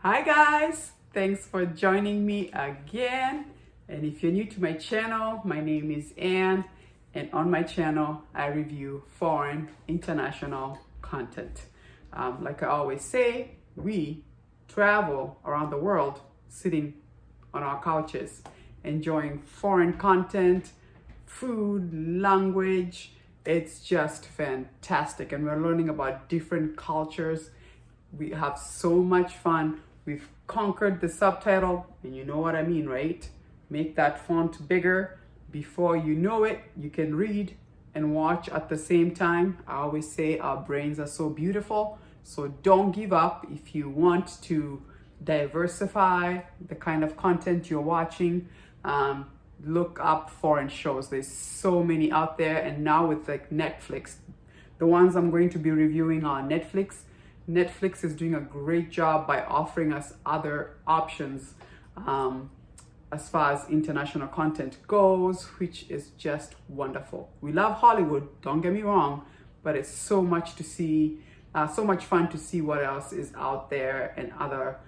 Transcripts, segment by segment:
Hi guys, thanks for joining me again. And if you're new to my channel, my name is Anne, and on my channel I review foreign international content. Like I always say, we travel around the world sitting on our couches enjoying foreign content, food, language. It's just fantastic, and we're learning about different cultures. We have so much fun. We've conquered the subtitle, and you know what I mean, right? Make that font bigger. Before you know it, you can read and watch at the same time. I always say our brains are so beautiful, so don't give up. If you want to diversify the kind of content you're watching, look up foreign shows. There's so many out there, and now with like Netflix, the ones I'm going to be reviewing are Netflix. Netflix is doing a great job by offering us other options as far as international content goes, which is just wonderful. We love Hollywood, don't get me wrong, but it's so much to see, so much fun to see what else is out there and other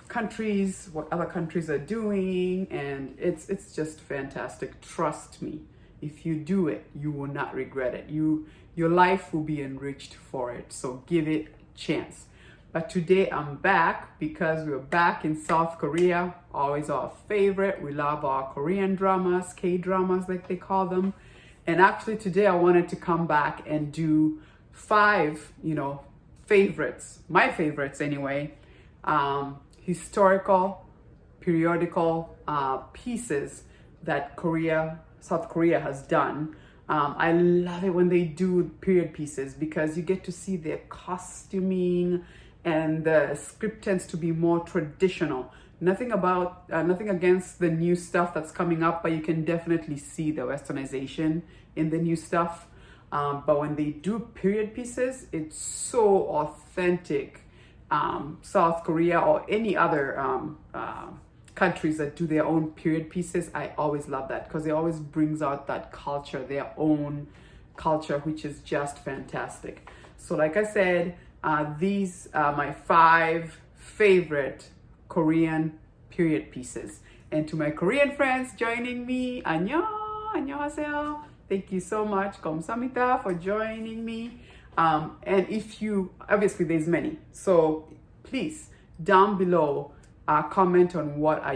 countries, what other countries are doing, and it's just fantastic. Trust me, if you do it, you will not regret it. Your life will be enriched for it. So give it a chance. But today I'm back because we're back in South Korea, always our favorite. We love our Korean dramas, K-dramas like they call them. And actually today I wanted to come back and do 5, favorites, my favorites anyway, historical, periodical pieces that South Korea has done. I love it when they do period pieces because you get to see their costuming, and the script tends to be more traditional. Nothing against the new stuff that's coming up, but you can definitely see the westernization in the new stuff. But when they do period pieces, it's so authentic. South Korea or any other countries that do their own period pieces, I always love that because it always brings out that culture, their own culture, which is just fantastic. So like I said, these are my 5 favorite Korean period pieces. And to my Korean friends joining me, 안녕하세요. Thank you so much, 감사합니다, for joining me. And if you, obviously there's many, so please down below comment on what are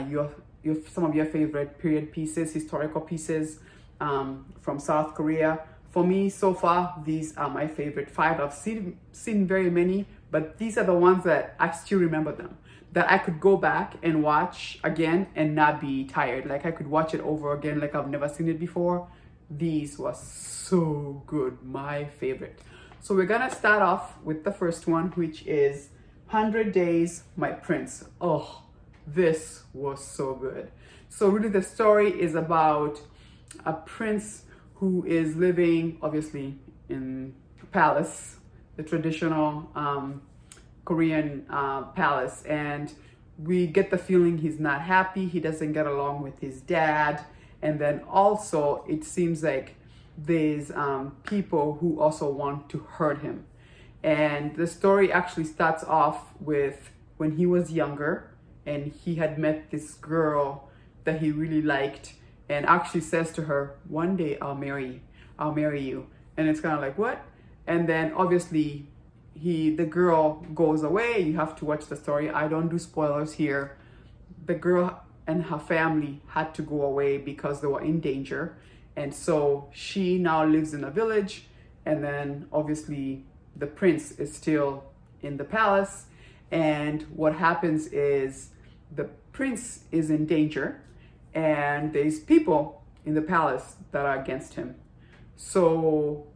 some of your favorite period pieces, historical pieces from South Korea. For me, so far, these are my favorite 5. I've seen very many, but these are the ones that I still remember them, that I could go back and watch again and not be tired. Like I could watch it over again like I've never seen it before. These were so good, my favorite. So we're gonna start off with the first one, which is 100 Days, My Prince. Oh, this was so good. So really the story is about a prince who is living, obviously, in a palace, the traditional Korean palace. And we get the feeling he's not happy. He doesn't get along with his dad. And then also it seems like there's people who also want to hurt him. And the story actually starts off with when he was younger and he had met this girl that he really liked, and actually says to her, one day I'll marry you. And it's kind of like, what? And then obviously the girl goes away. You have to watch the story. I don't do spoilers here. The girl and her family had to go away because they were in danger. And so she now lives in a village, and then obviously the prince is still in the palace. And what happens is the prince is in danger, and there's people in the palace that are against him. So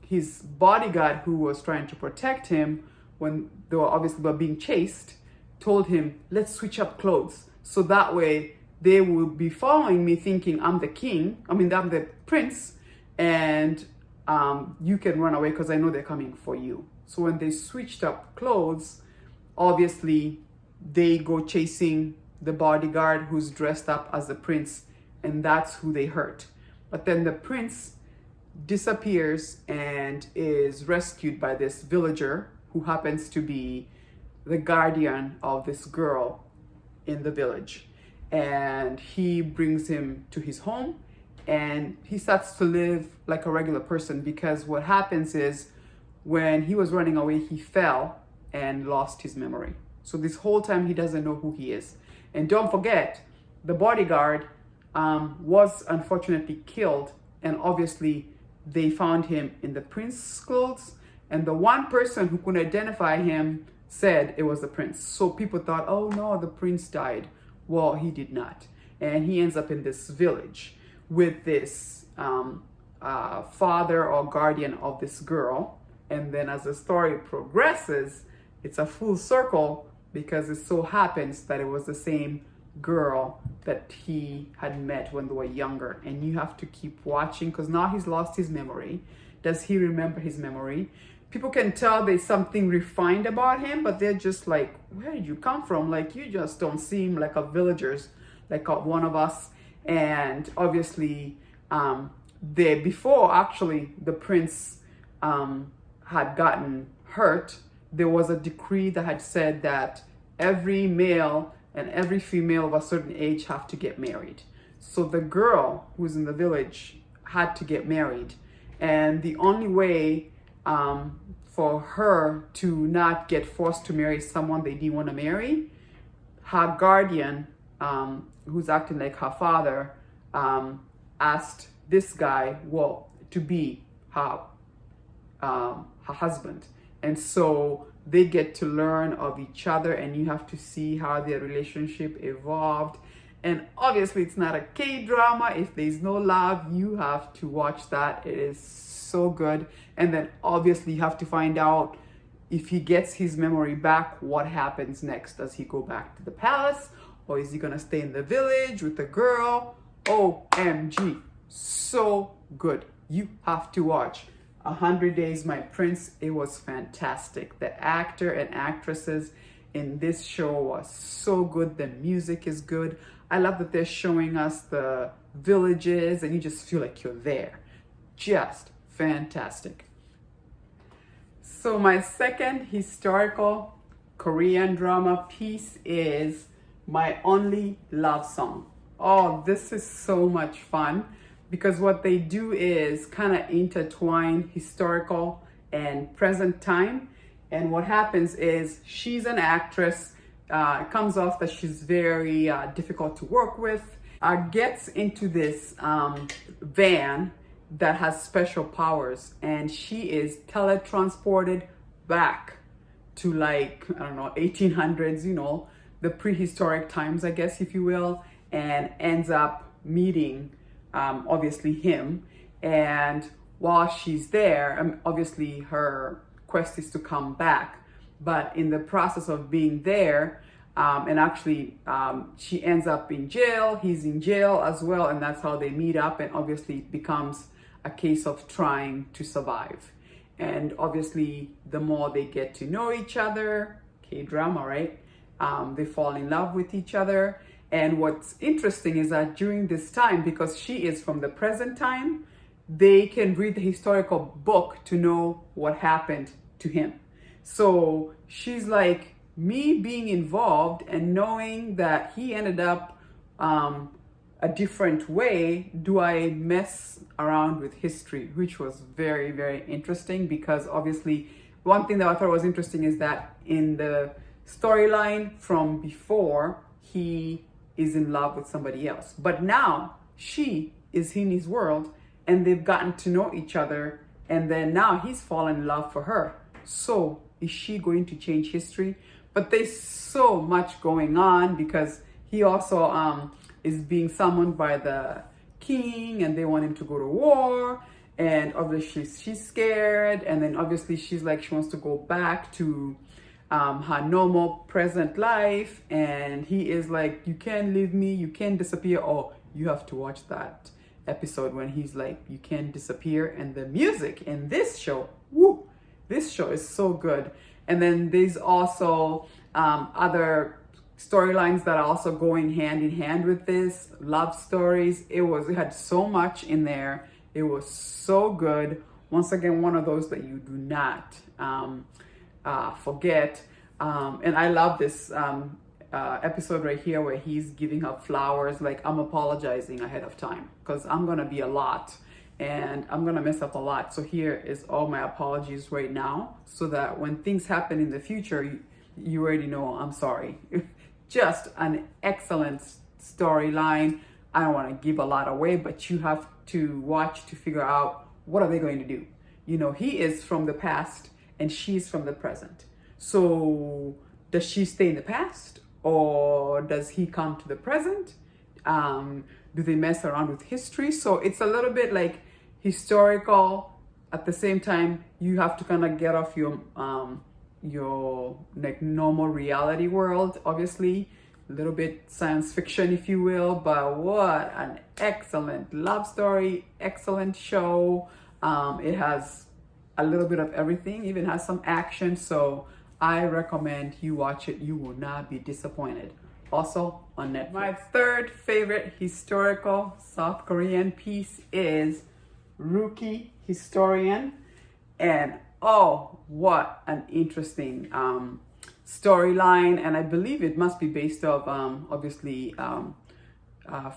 his bodyguard, who was trying to protect him when they were obviously being chased, told him, let's switch up clothes. So that way they will be following me thinking I'm the prince, and you can run away because I know they're coming for you. So when they switched up clothes, obviously they go chasing the bodyguard who's dressed up as the prince, and that's who they hurt. But then the prince disappears and is rescued by this villager who happens to be the guardian of this girl in the village, and he brings him to his home, and he starts to live like a regular person, because what happens is when he was running away, he fell and lost his memory. So this whole time he doesn't know who he is. And don't forget, the bodyguard was unfortunately killed, and obviously they found him in the prince's clothes, and the one person who could identify him said it was the prince. So people thought, oh no, the prince died. Well, he did not. And he ends up in this village with this father or guardian of this girl. And then as the story progresses, it's a full circle, because it so happens that it was the same girl that he had met when they were younger. And you have to keep watching, because now he's lost his memory. Does he remember his memory? People can tell there's something refined about him, but they're just like, where did you come from? Like, you just don't seem like a villagers, like one of us. And obviously, before actually the prince had gotten hurt, there was a decree that had said that every male and every female of a certain age have to get married. So the girl who's in the village had to get married. And the only way for her to not get forced to marry someone they didn't want to marry, her guardian, who's acting like her father, asked this guy, well, to be her husband. And so they get to learn of each other, and you have to see how their relationship evolved. And obviously it's not a K-drama. If there's no love, you have to watch that. It is so good. And then obviously you have to find out if he gets his memory back, what happens next. Does he go back to the palace, or is he gonna stay in the village with the girl? OMG, so good. You have to watch 100 Days My Prince. It was fantastic. The actor and actresses in this show was so good. The music is good. I love that they're showing us the villages, and you just feel like you're there. Just fantastic. So my second historical Korean drama piece is My Only Love Song. Oh, this is so much fun, because what they do is kind of intertwine historical and present time. And what happens is she's an actress. It comes off that she's very difficult to work with. Gets into this van that has special powers, and she is teletransported back to, like, I don't know, 1800s, you know, the prehistoric times, I guess, if you will, and ends up meeting obviously him. And while she's there, obviously her quest is to come back, but in the process of being there, and actually she ends up in jail, he's in jail as well, and that's how they meet up. And obviously it becomes a case of trying to survive. And obviously the more they get to know each other, K-drama, right? They fall in love with each other. And what's interesting is that during this time, because she is from the present time, they can read the historical book to know what happened to him. So she's like, me being involved and knowing that he ended up a different way, do I mess around with history? Which was very, very interesting, because obviously one thing that I thought was interesting is that in the storyline from before, he is in love with somebody else, but now she is in his world, and they've gotten to know each other, and then now he's fallen in love for her. So is she going to change history? But there's so much going on, because he also is being summoned by the king, and they want him to go to war, and obviously she's scared. And then obviously she's like, she wants to go back to her normal present life, and he is like, you can't leave me, you can't disappear. Oh, you have to watch that episode when he's like, you can't disappear. And the music in this show, woo, this show is so good. And then there's also other storylines that are also going hand in hand with this, love stories. It had so much in there. It was so good. Once again, one of those that you do not forget. And I love this episode right here where he's giving her flowers, like, I'm apologizing ahead of time because I'm gonna be a lot and I'm gonna mess up a lot. So here is all my apologies right now, so that when things happen in the future, you already know I'm sorry. Just an excellent storyline. I don't want to give a lot away, but you have to watch to figure out what are they going to do. You know, he is from the past and she's from the present. So does she stay in the past or does he come to the present? Do they mess around with history? So it's a little bit like historical. At the same time, you have to kind of get off your like normal reality world, obviously. A little bit science fiction, if you will, but what an excellent love story, excellent show. It has a little bit of everything, even has some action. So I recommend you watch it. You will not be disappointed. Also on Netflix. My third favorite historical South Korean piece is Rookie Historian. And oh, what an interesting storyline. And I believe it must be based off obviously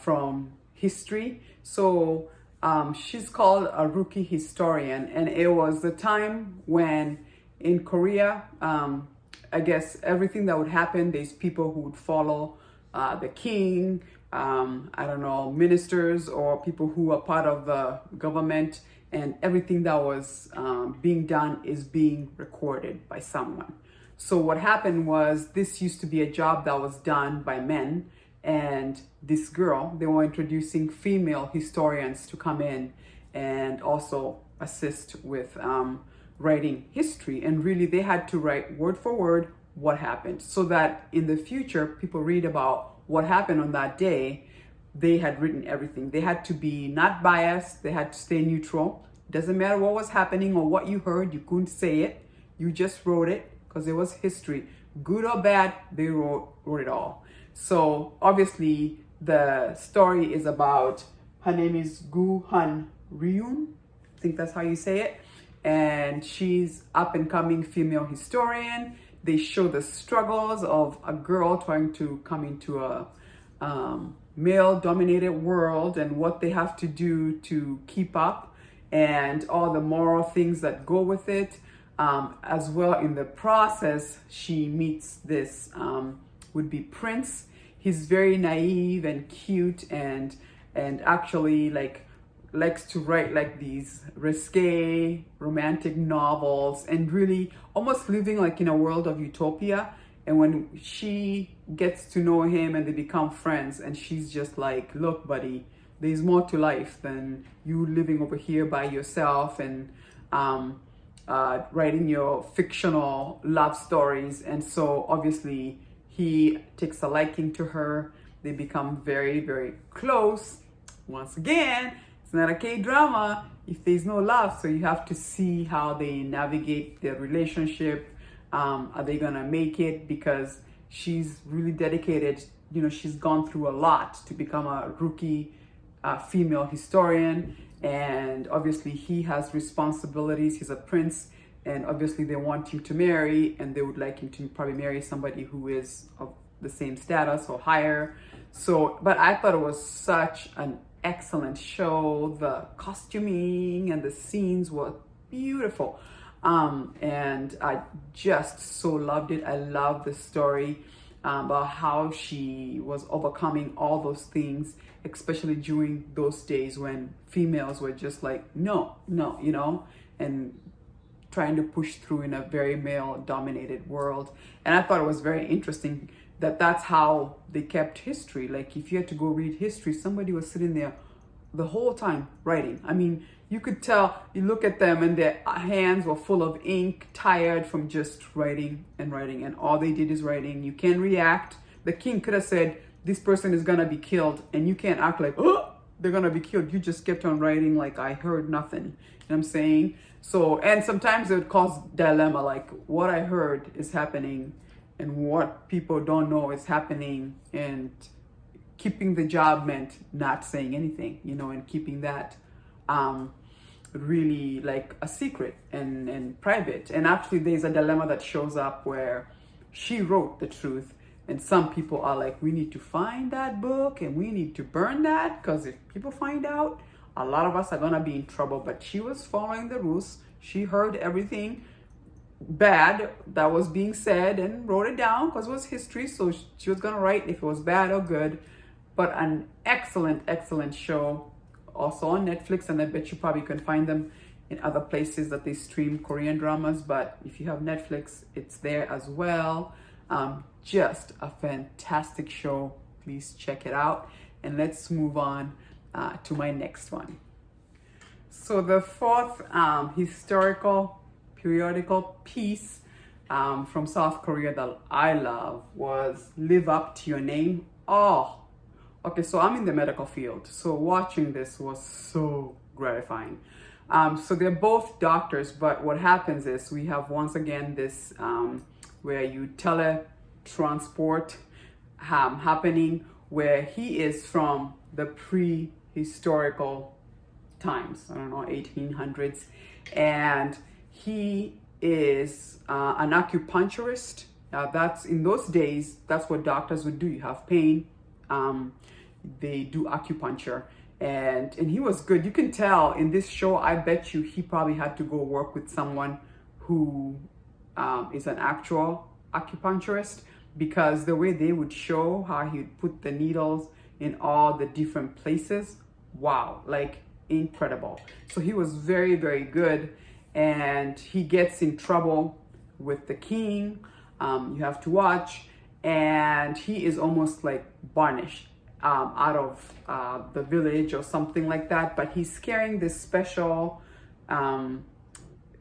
from history. So she's called a rookie historian, and it was the time when in Korea, I guess everything that would happen, there's people who would follow the king, I don't know, ministers or people who are part of the government, and everything that was being done is being recorded by someone. So what happened was, this used to be a job that was done by men, and this girl, they were introducing female historians to come in and also assist with writing history. And really they had to write word for word what happened, so that in the future people read about what happened on that day. They had written everything. They had to be not biased, they had to stay neutral. Doesn't matter what was happening or what you heard, you couldn't say it, you just wrote it, because it was history. Good or bad, they wrote it all. So obviously the story is about, her name is Hae-ryung, I think that's how you say it, and she's up and coming female historian. They show the struggles of a girl trying to come into a male dominated world and what they have to do to keep up, and all the moral things that go with it. As well, in the process, she meets this would-be prince. He's very naive and cute, and actually likes to write like these risque romantic novels, and really almost living like in a world of utopia. And when she gets to know him and they become friends, and she's just like, look, buddy, there's more to life than you living over here by yourself and writing your fictional love stories. And so obviously he takes a liking to her. They become very, very close. Once again, it's not a K-drama if there's no love, so you have to see how they navigate their relationship. Are they gonna make it? Because she's really dedicated. You know, she's gone through a lot to become a rookie female historian, and obviously he has responsibilities. He's a prince, and obviously they want him to marry, and they would like him to probably marry somebody who is of the same status or higher. So, but I thought it was such an excellent show. The costuming and the scenes were beautiful. And I just so loved it. I love the story about how she was overcoming all those things, especially during those days when females were just like, no, you know, and trying to push through in a very male dominated world. And I thought it was very interesting that that's how they kept history. Like, if you had to go read history, somebody was sitting there the whole time writing. I mean, you could tell, you look at them and their hands were full of ink, tired from just writing, and all they did is writing. You can't react. The king could have said, this person is gonna be killed, and you can't act like, oh, they're gonna be killed. You just kept on writing like I heard nothing. You know what I'm saying? So, and sometimes it would cause dilemma, like what I heard is happening and what people don't know is happening, and keeping the job meant not saying anything, you know, and keeping that really like a secret and private. And actually there's a dilemma that shows up where she wrote the truth. And some people are like, we need to find that book and we need to burn that, because if people find out, a lot of us are gonna be in trouble. But she was following the rules. She heard everything bad that was being said and wrote it down, because it was history. So she was gonna write if it was bad or good. But an excellent show, also on Netflix, and I bet you probably can find them in other places that they stream Korean dramas. But if you have Netflix, it's there as well. Just a fantastic show. Please check it out. And let's move on to my next one. So the fourth historical periodical piece from South Korea that I love was Live Up to Your Name. Oh, okay, so I'm in the medical field, so watching this was so gratifying. So they're both doctors, but what happens is we have once again this where you teletransport happening, where he is from the prehistorical times, I don't know, 1800s, and he is an acupuncturist. That's in those days, that's what doctors would do. You have pain, they do acupuncture, and he was good. You can tell in this show, I bet you he probably had to go work with someone who is an actual acupuncturist, because the way they would show how he would put the needles in all the different places, wow, like incredible. So he was very good, and he gets in trouble with the king. You have to watch, and he is almost like banished out of the village or something like that. But he's carrying this special,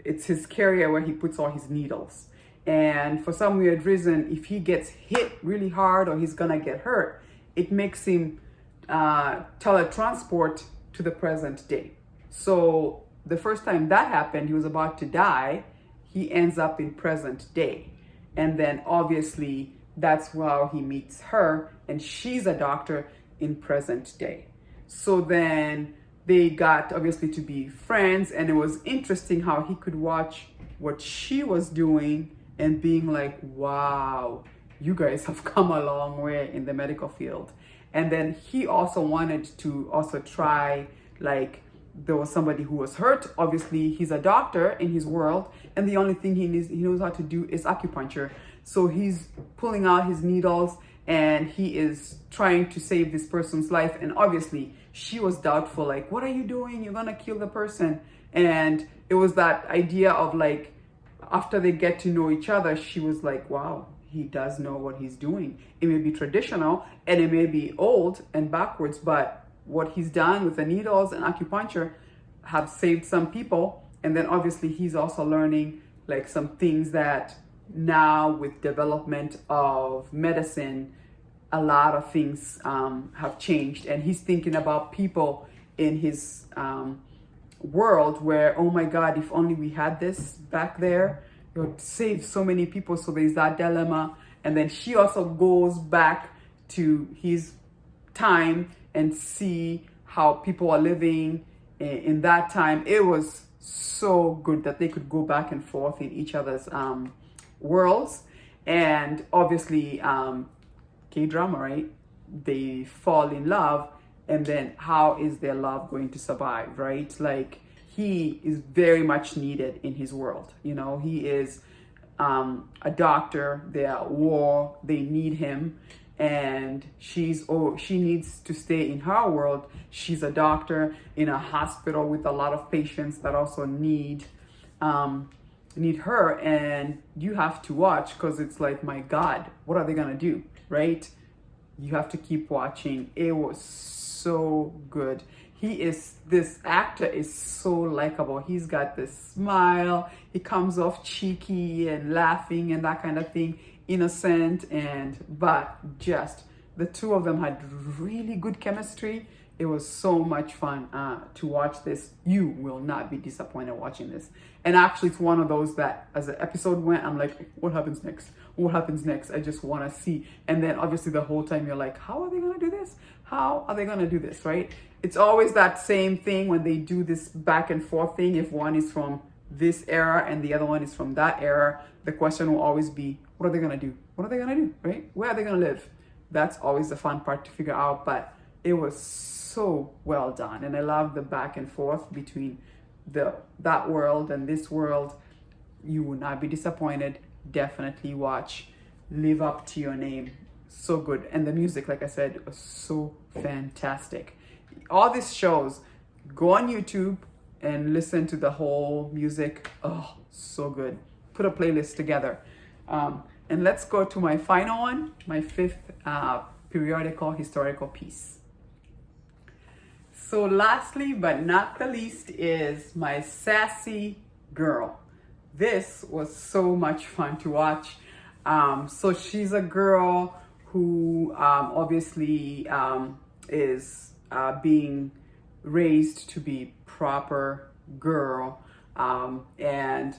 it's his carrier where he puts all his needles. And for some weird reason, if he gets hit really hard or he's gonna get hurt, it makes him teletransport to the present day. So the first time that happened, he was about to die. He ends up in present day. And then obviously that's how he meets her, and she's a doctor in present day. So then they got obviously to be friends, and it was interesting how he could watch what she was doing and being like, wow, you guys have come a long way in the medical field. And then he also wanted to also try, like, there was somebody who was hurt. Obviously, he's a doctor in his world, and the only thing he knows how to do is acupuncture. So he's pulling out his needles, and he is trying to save this person's life. And obviously, she was doubtful, like, what are you doing? You're gonna kill the person. And it was that idea of, like, after they get to know each other, she was like, wow, he does know what he's doing. It may be traditional and it may be old and backwards, but what he's done with the needles and acupuncture have saved some people. And then obviously he's also learning like some things that now with development of medicine, a lot of things have changed. And he's thinking about people in his world where, oh my God, if only we had this back there, it would save so many people. So there's that dilemma. And then she also goes back to his time and see how people are living in that time. It was so good that they could go back and forth in each other's worlds. And obviously K-drama, right? They fall in love, and then how is their love going to survive, right? Like, he is very much needed in his world. You know, he is a doctor. They're at war. They need him. And she needs to stay in her world. She's a doctor in a hospital with a lot of patients that also need her. And you have to watch, because it's like, my God, what are they gonna do, right? You have to keep watching. It was so good. This actor is so likable. He's got this smile. He comes off cheeky and laughing and that kind of thing, innocent, but just the two of them had really good chemistry. It was so much fun to watch this. You will not be disappointed watching this. And actually, it's one of those that as the episode went, I'm like, what happens next? What happens next? I just want to see. And then obviously the whole time you're like, how are they going to do this? How are they going to do this, right? It's always that same thing when they do this back and forth thing. If one is from this era and the other one is from that era, the question will always be, what are they gonna do? What are they gonna do, right? Where are they gonna live? That's always the fun part to figure out, but it was so well done. And I love the back and forth between that world and this world. You will not be disappointed. Definitely watch Live Up to Your Name. So good. And the music, like I said, was so fantastic. All these shows, go on YouTube and listen to the whole music. Oh, so good. Put a playlist together. And let's go to my final one, my fifth periodical historical piece. So lastly, but not the least, is my Sassy Girl. This was so much fun to watch. So she's a girl who obviously is being raised to be proper girl, and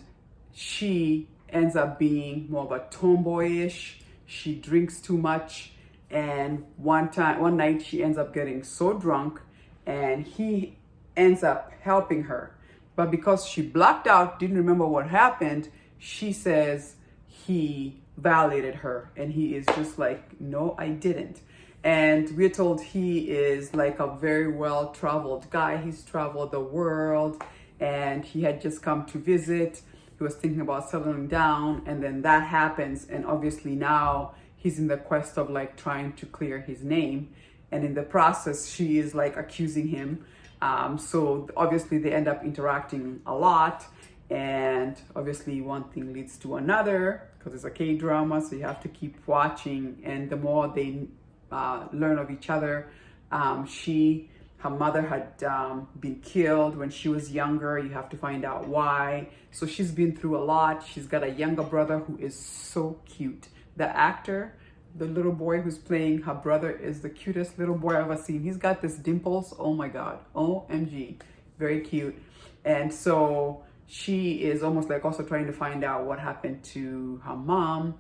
she ends up being more of a tomboyish. She drinks too much, and one night she ends up getting so drunk, and he ends up helping her. But because she blacked out, didn't remember what happened, she says he violated her, and he is just like, no, I didn't. And we're told he is like a very well-traveled guy. He's traveled the world, and he had just come to visit. He was thinking about settling down, and then that happens, and obviously now he's in the quest of like trying to clear his name, and in the process she is like accusing him. So obviously they end up interacting a lot, and obviously one thing leads to another because it's a K-drama, so you have to keep watching. And the more they learn of each other, her mother had been killed when she was younger. You have to find out why. So she's been through a lot. She's got a younger brother who is so cute. The actor, the little boy who's playing her brother, is the cutest little boy I've ever seen. He's got this dimples. Oh my God. OMG. Very cute. And so she is almost like also trying to find out what happened to her mom.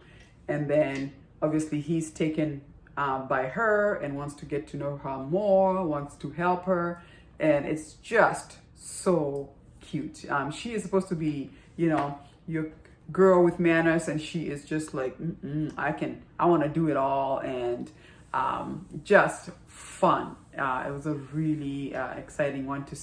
And then obviously he's taken by her and wants to get to know her more, wants to help her. And it's just so cute. She is supposed to be, your girl with manners, and she is just like, I want to do it all. And just fun. It was a really exciting one to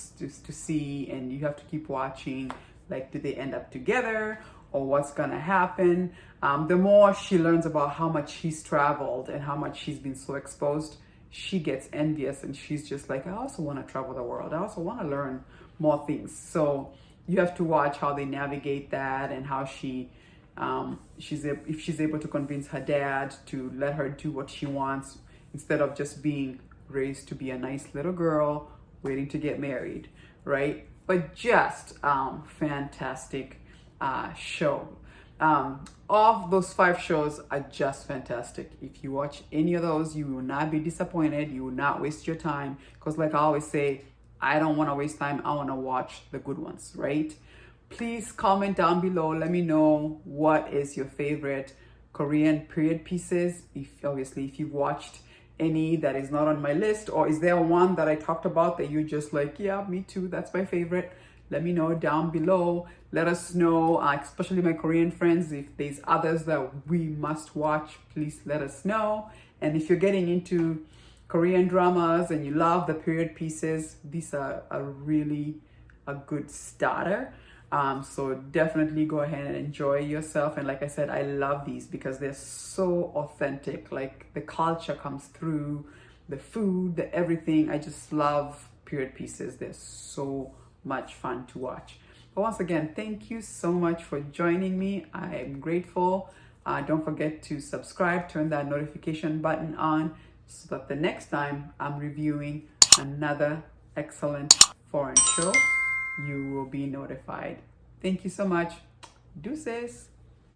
see, and you have to keep watching. Like, do they end up together, or what's gonna happen? The more she learns about how much he's traveled and how much he's been so exposed, she gets envious, and she's just like, I also want to travel the world. I also want to learn more things. So you have to watch how they navigate that, and how if she's able to convince her dad to let her do what she wants instead of just being raised to be a nice little girl waiting to get married, right? But just fantastic show. All those 5 shows are just fantastic. If you watch any of those, you will not be disappointed. You will not waste your time, because like I always say, I don't want to waste time. I want to watch the good ones, right? Please comment down below. Let me know what is your favorite Korean period pieces. If you've watched any that is not on my list, or is there one that I talked about that you're just like, yeah, me too, that's my favorite. Let me know down below. Let us know, especially my Korean friends, if there's others that we must watch, please let us know. And if you're getting into Korean dramas and you love the period pieces, these are really a good starter. So definitely go ahead and enjoy yourself. And like I said, I love these because they're so authentic. Like, the culture comes through, the food, the everything. I just love period pieces. They're so much fun to watch. But once again, thank you so much for joining me. I am grateful. Don't forget to subscribe, turn that notification button on, so that the next time I'm reviewing another excellent foreign show, you will be notified. Thank you so much. Deuces.